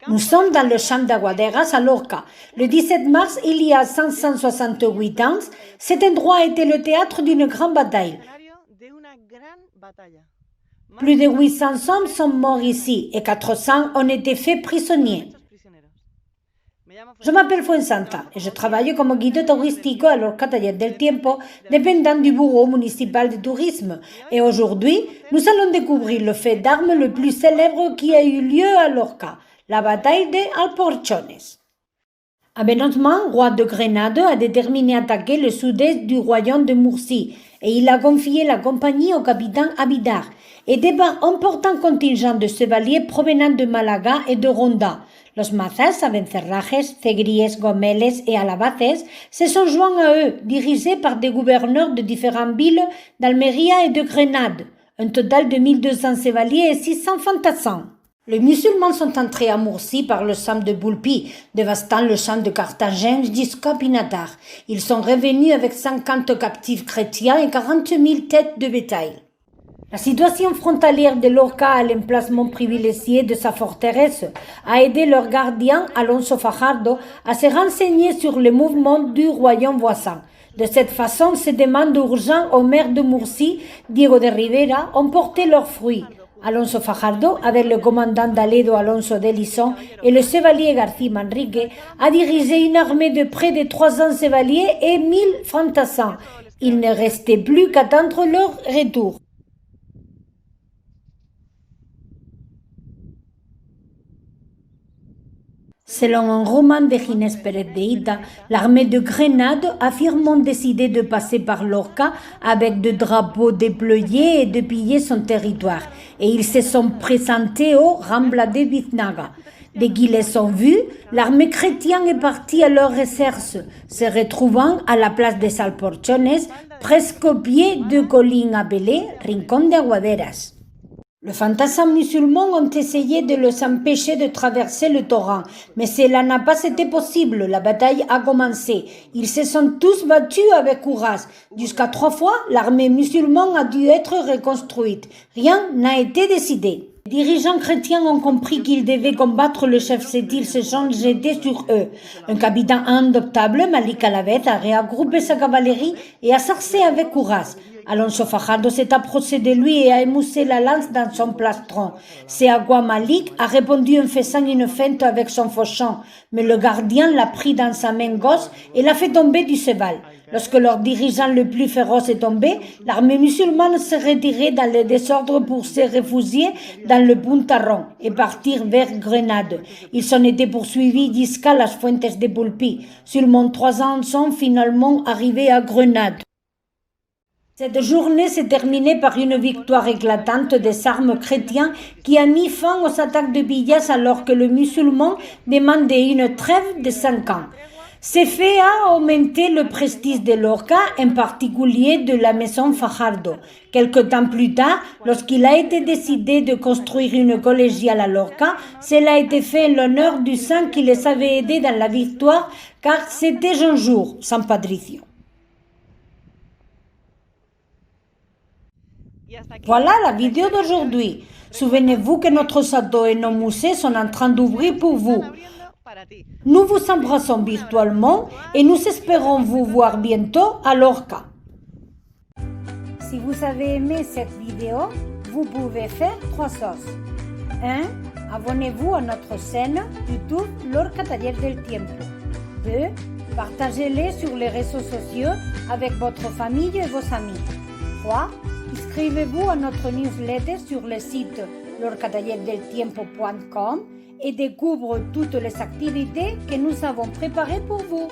Nous sommes dans le champ d'Aguaderas à Lorca. Le 17 mars, il y a 568 ans, cet endroit a été le théâtre d'une grande bataille. Plus de 800 hommes sont morts ici et 400 ont été faits prisonniers. Je m'appelle Fuensanta et je travaille comme guide touristique à Lorca Taller del Tiempo, dépendant du bureau municipal de tourisme. Et aujourd'hui, nous allons découvrir le fait d'armes le plus célèbre qui a eu lieu à Lorca, la bataille de Alporchones. Abenothman, roi de Grenade, a déterminé attaquer le sud-est du royaume de Murcie et il a confié la compagnie au capitaine Abidar, aidé par un important contingent de chevaliers provenant de Malaga et de Ronda. Los mazas, abencerrajes, cegríes, gomeles et alabaces se sont joints à eux, dirigés par des gouverneurs de différentes villes d'Almeria et de Grenade, un total de 1200 chevaliers et 600 fantassins. Les musulmans sont entrés à Murcie par le champ de Bulpi, dévastant le champ de Carthagène jusqu'à Pinatar. Ils sont revenus avec 50 captifs chrétiens et 40 000 têtes de bétail. La situation frontalière de Lorca à l'emplacement privilégié de sa forteresse a aidé leur gardien, Alonso Fajardo, à se renseigner sur les mouvements du royaume voisin. De cette façon, ces demandes urgentes au maire de Murcie, Diego de Rivera, ont porté leurs fruits. Alonso Fajardo, avec le commandant d'Aledo Alonso de Lison et le chevalier García Manrique, a dirigé une armée de près de 300 chevaliers et 1000 fantassins. Il ne restait plus qu'attendre leur retour. Selon un roman de Ginés Pérez de Hita, l'armée de Grenade a fièrement décidé de passer par Lorca avec des drapeaux déployés et de piller son territoire. Et ils se sont présentés au Rambla de Biznaga. Dès qu'ils les ont vus, l'armée chrétienne est partie à leur recherche, se retrouvant à la place des Alporchones, presque au pied de collines appelées Rincón de Aguaderas. Les fantassins musulmans ont essayé de les empêcher de traverser le torrent, mais cela n'a pas été possible. La bataille a commencé. Ils se sont tous battus avec courage. Jusqu'à 3 fois, l'armée musulmane a dû être reconstruite. Rien n'a été décidé. Les dirigeants chrétiens ont compris qu'ils devaient combattre le chef Sétil, se sont jetés sur eux. Un capitaine indoptable, Malik Alavet, a regroupé sa cavalerie et a sarcé avec courage. Alonso Fajardo s'est approché de lui et a émoussé la lance dans son plastron. C'est à quoi Malik a répondu en faisant une feinte avec son fauchon, mais le gardien l'a pris dans sa main gauche et l'a fait tomber du cheval. Lorsque leur dirigeant le plus féroce est tombé, l'armée musulmane s'est retirée dans le désordre pour se réfugier dans le Puntarrón et partir vers Grenade. Ils ont été poursuivis jusqu'à las Fuentes de Bulpi. Seulement 300 sont finalement arrivés à Grenade. Cette journée s'est terminée par une victoire éclatante des armes chrétiennes qui a mis fin aux attaques de pillage alors que le musulman demandait une trêve de 5 ans. Ces faits a augmenté le prestige de Lorca, en particulier de la maison Fajardo. Quelque temps plus tard, lorsqu'il a été décidé de construire une collégiale à Lorca, cela a été fait en l'honneur du saint qui les avait aidés dans la victoire, car c'était un jour, San Patricio. Voilà la vidéo d'aujourd'hui. Souvenez-vous que notre château et nos musées sont en train d'ouvrir pour vous. Nous vous embrassons virtuellement et nous espérons vous voir bientôt à Lorca. Si vous avez aimé cette vidéo, vous pouvez faire 3 choses. 1. Abonnez-vous à notre chaîne YouTube Lorca Taller del Tiempo. 2. Partagez-les sur les réseaux sociaux avec votre famille et vos amis. 3. Inscrivez-vous à notre newsletter sur le site lorcatallerdeltiempo.com et découvre toutes les activités que nous avons préparées pour vous.